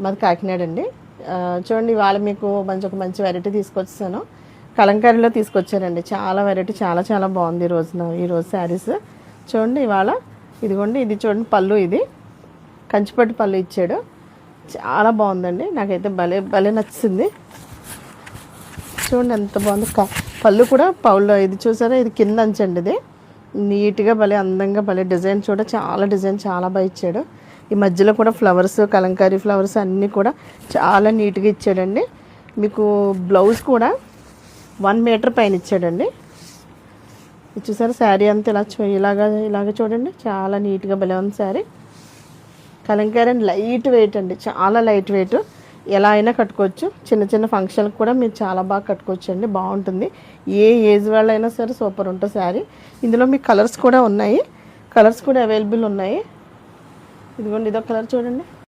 మాది కాకినాడ అండి. చూడండి ఇవాళ మీకు ఒక మంచి వెరైటీ తీసుకొచ్చాను. కలంకారీలో తీసుకొచ్చానండి. చాలా వెరైటీ, చాలా చాలా బాగుంది ఈరోజు శారీస్. చూడండి ఇవాళ ఇదిగోండి, ఇది చూడండి పళ్ళు, ఇది కంచిపట్టు పళ్ళు ఇచ్చాడు. చాలా బాగుందండి, నాకైతే భలే భలే నచ్చింది. చూడండి ఎంత బాగుంది పళ్ళు కూడా. పౌల్లో ఇది చూసారా, ఇది కింద అంచండి. ఇది నీట్గా భలే అందంగా భలే డిజైన్ చాలా డిజైన్ చాలా బాగా ఇచ్చాడు. ఈ మధ్యలో కూడా ఫ్లవర్స్, కలంకారీ ఫ్లవర్స్ అన్నీ కూడా చాలా నీట్గా ఇచ్చాడండి. మీకు బ్లౌజ్ కూడా 1 మీటర్ పైన ఇచ్చాడండి. ఇది చూసారా, శారీ అంతా ఇలాగ చూడండి, చాలా నీట్గా భలే ఉంది శారీ. కలంకారీ లైట్ వెయిట్ అండి, చాలా లైట్ వెయిట్. ఎలా అయినా కట్టుకోవచ్చు. చిన్న చిన్న ఫంక్షన్కి కూడా మీరు చాలా బాగా కట్టుకోవచ్చు అండి, బాగుంటుంది. ఏ ఏజ్ వాళ్ళైనా సరే సూపర్ ఉంటుంది శారీ. ఇందులో మీకు కలర్స్ కూడా ఉన్నాయి, కలర్స్ కూడా అవైలబుల్ ఉన్నాయి. ఇదిగోండి ఇదొక కలర్ చూడండి.